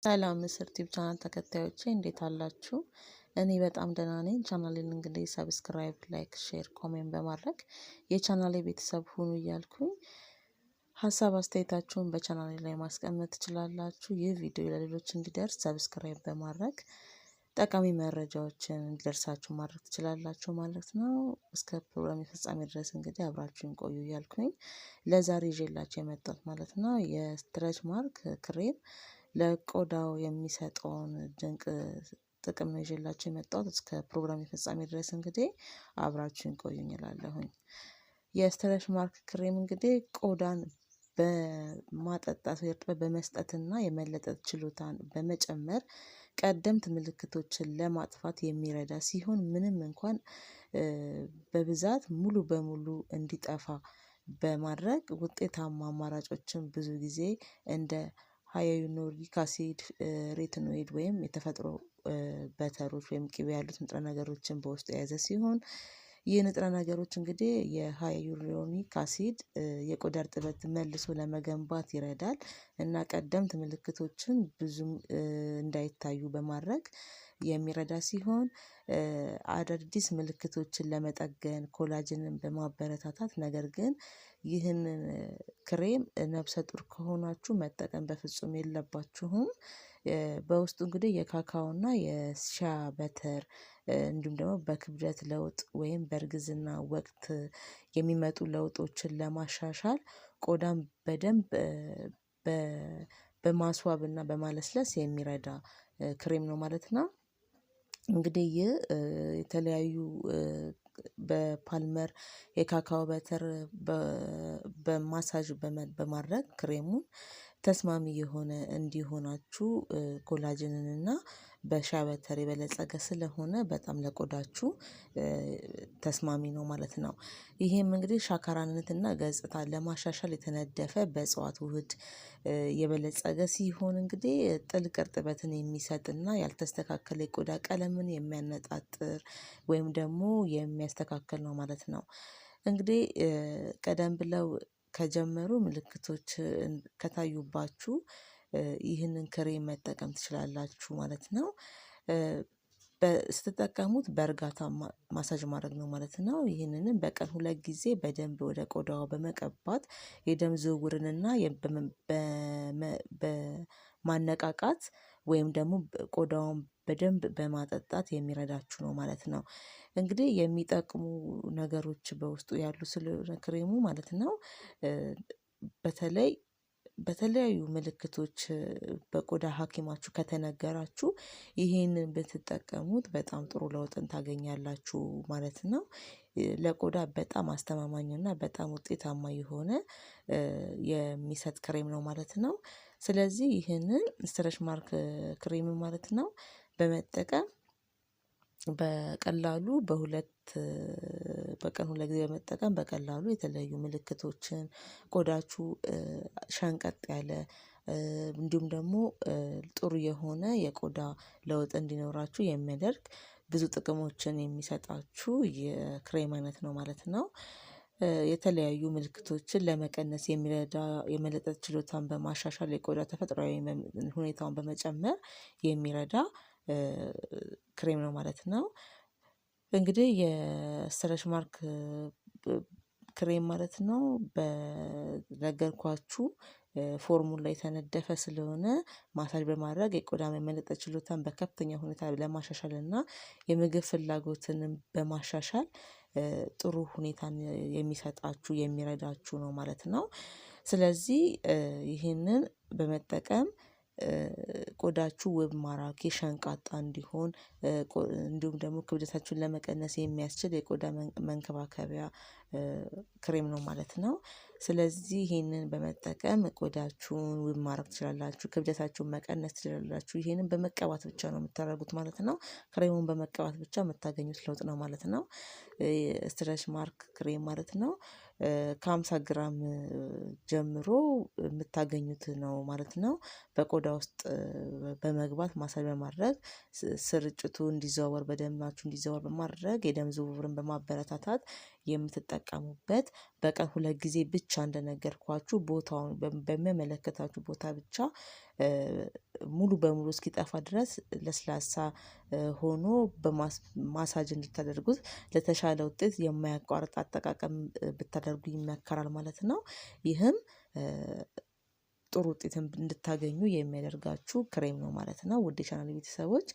ሰላም ምስር ቲዩብ ቻናል ተከታዮቼ እንዴት አላችሁ? እኔ በጣም ደህና ነኝ። ቻናሌን እንግዲህ ሰብስክራይብ፣ ላይክ፣ ሼር፣ ኮሜንት በማድረግ የቻናሌ ቤተሰብ ሁኑ እያልኩኝ ሀሳብ አስተያየታችሁን በቻናሌ ላይ ማስቀመጥ ትችላላችሁ። ይህ ቪዲዮ ለሌሎች እንዲደርስ ሰብስክራይብ በማድረግ ጠቃሚ መረጃዎችን እንዲደርሳችሁ ማድረግ ትችላላችሁ ማለት ነው። እስከ ፕሮግራም ፍጻሜ ድረስ እንግዲህ አብራችሁን ቆዩ እያልኩኝ ለዛሬ ይዤላችሁ የመጣሁት ማለት ነው የስትሬች ማርክ ክሬም ለቆዳው የሚሰጠውን ድንቅ ጥቅም ነው ይዤላችሁ የመጣሁት። እስከ ፕሮግራም ፍጻሜ ድረስ እንግዲህ አብራችሁን ቆዩኝ እላለሁኝ። የስትሬች ማርክ ክሬም እንግዲህ ቆዳን በማጠጣት እርጥበት በመስጠትና የመለጠጥ ችሎታን በመጨመር ቀደምት ምልክቶችን ለማጥፋት የሚረዳ ሲሆን ምንም እንኳን በብዛት ሙሉ በሙሉ እንዲጠፋ በማድረግ ውጤታማ አማራጮችን ብዙ ጊዜ እንደ ሃያሉሮኒክ አሲድ፣ ሬቲኖይድ ወይም የተፈጥሮ በተሮች ወይም ቅቤ ያሉት ንጥረ ነገሮችን በውስጡ የያዘ ሲሆን ይህ ንጥረ ነገሮች እንግዲህ የሃያሉሮኒክ አሲድ የቆዳ እርጥበት መልሶ ለመገንባት ይረዳል እና ቀደምት ምልክቶችን ብዙም እንዳይታዩ በማድረግ የሚረዳ ሲሆን አዳዲስ ምልክቶችን ለመጠገን ኮላጅንን በማበረታታት ነገር ግን ይህንን ክሬም ነፍሰ ጡር ከሆናችሁ መጠቀም በፍጹም የለባችሁም። በውስጡ እንግዲህ የካካውና የሻ በተር እንዲሁም ደግሞ በክብደት ለውጥ ወይም በእርግዝና ወቅት የሚመጡ ለውጦችን ለማሻሻል ቆዳን በደንብ በማስዋብና በማለስለስ የሚረዳ ክሬም ነው ማለት ነው። እንግዲህ ይህ የተለያዩ በፓልመር የካካኦ በተር በማሳጅ በማድረግ ክሬሙን ተስማሚ የሆነ እንዲሆናችሁ ኮላጅንን እና በሻይ በተር የበለጸገ ስለሆነ በጣም ለቆዳችሁ ተስማሚ ነው ማለት ነው። ይሄም እንግዲህ ሻካራነትና ገጽታን ለማሻሻል የተነደፈ በእጽዋት ውህድ የበለጸገ ሲሆን እንግዲህ ጥልቅ እርጥበትን የሚሰጥና ያልተስተካከለ የቆዳ ቀለምን የሚያነጣጥር ወይም ደግሞ የሚያስተካክል ነው ማለት ነው። እንግዲህ ቀደም ብለው ከጀመሩ ምልክቶች ከታዩባችሁ ይህንን ክሬም መጠቀም ትችላላችሁ ማለት ነው። ስትጠቀሙት በእርጋታ ማሳጅ ማድረግ ነው ማለት ነው። ይህንንም በቀን 2 ጊዜ በደንብ ወደ ቆዳዋ በመቀባት የደም ዝውውርንና በማነቃቃት ወይም ደግሞ ቆዳውን በደንብ በማጠጣት የሚረዳችሁ ነው ማለት ነው። እንግዲህ የሚጠቅሙ ነገሮች በውስጡ ያሉ ስለሆነ ክሬሙ ማለት ነው በተለያዩ ምልክቶች በቆዳ ሀኪማችሁ ከተነገራችሁ ይሄንን ብትጠቀሙት በጣም ጥሩ ለውጥን ታገኛላችሁ ማለት ነው። ለቆዳ በጣም አስተማማኝና በጣም ውጤታማ የሆነ የሚሰጥ ክሬም ነው ማለት ነው። ስለዚህ ይህንን ስትሬች ማርክ ክሬም ማለት ነው በመጠቀም በቀላሉ በቀን 2 ጊዜ በመጠቀም በቀላሉ የተለያዩ ምልክቶችን ቆዳችሁ ሸንቀጥ ያለ እንዲሁም ደግሞ ጥሩ የሆነ የቆዳ ለውጥ እንዲኖራችሁ የሚያደርግ ብዙ ጥቅሞችን የሚሰጣችሁ የክሬም አይነት ነው ማለት ነው። የተለያዩ ምልክቶችን ለመቀነስ የሚረዳ የመለጠጥ ችሎታን በማሻሻል የቆዳ ተፈጥሯዊ ሁኔታውን በመጨመር የሚረዳ ክሬም ነው ማለት ነው። እንግዲህ የስትሬች ማርክ ክሬም ማለት ነው በነገርኳችሁ ፎርሙላ የተነደፈ ስለሆነ ማሳጅ በማድረግ የቆዳ የመለጠጥ ችሎታን በከፍተኛ ሁኔታ ለማሻሻል እና የምግብ ፍላጎትንም በማሻሻል ጥሩ ሁኔታን የሚሰጣችሁ የሚረዳችሁ ነው ማለት ነው። ስለዚህ ይህንን በመጠቀም ቆዳችሁ ውብ፣ ማራኪ፣ ሸንቃጣ እንዲሆን እንዲሁም ደግሞ ክብደታችሁን ለመቀነስ የሚያስችል የቆዳ መንከባከቢያ ክሬም ነው ማለት ነው። ስለዚህ ይሄንን በመጠቀም ቆዳችሁን ውብ ማድረግ ትችላላችሁ፣ ክብደታችሁን መቀነስ ትችላላችሁ። ይሄንን በመቀባት ብቻ ነው የምታደርጉት ማለት ነው። ክሬሙን በመቀባት ብቻ የምታገኙት ለውጥ ነው ማለት ነው። ስትሬች ማርክ ክሬም ማለት ነው ከ50 ግራም ጀምሮ የምታገኙት ነው ማለት ነው። በቆዳ ውስጥ በመግባት ማሳጅ በማድረግ ስርጭቱ እንዲዘዋወር በደማችሁ እንዲዘዋወር በማድረግ የደም ዝውውርን በማበረታታት የምትጠቀሙበት በቀን 2 ጊዜ ብቻ እንደነገርኳችሁ ቦታውን በሚያመለከታችሁ ቦታ ብቻ ሙሉ በሙሉ እስኪጠፋ ድረስ ለስላሳ ሆኖ ማሳጅ እንድታደርጉት ለተሻለ ውጤት የማያቋርጥ አጠቃቀም ብታደርጉ ይመከራል ማለት ነው። ይህም ጥሩ ውጤት እንድታገኙ የሚያደርጋችሁ ክሬም ነው ማለት ነው። ውድ የቻናል ቤተሰቦች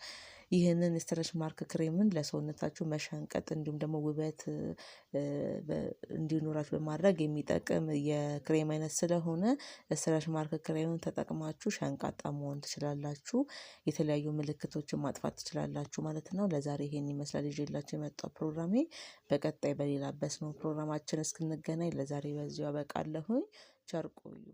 ይህንን ስትረች ማርክ ክሬምን ለሰውነታችሁ መሸንቀጥ እንዲሁም ደግሞ ውበት እንዲኖራችሁ በማድረግ የሚጠቅም የክሬም አይነት ስለሆነ ስትረች ማርክ ክሬምን ተጠቅማችሁ ሸንቃጣ መሆን ትችላላችሁ። የተለያዩ ምልክቶችን ማጥፋት ትችላላችሁ ማለት ነው። ለዛሬ ይሄን ይመስላል ይዤላችሁ የመጣው ፕሮግራሜ። በቀጣይ በሌላ በስኖ ፕሮግራማችን እስክንገናኝ ለዛሬ በዚሁ አበቃለሁኝ። ቸር ቆዩ።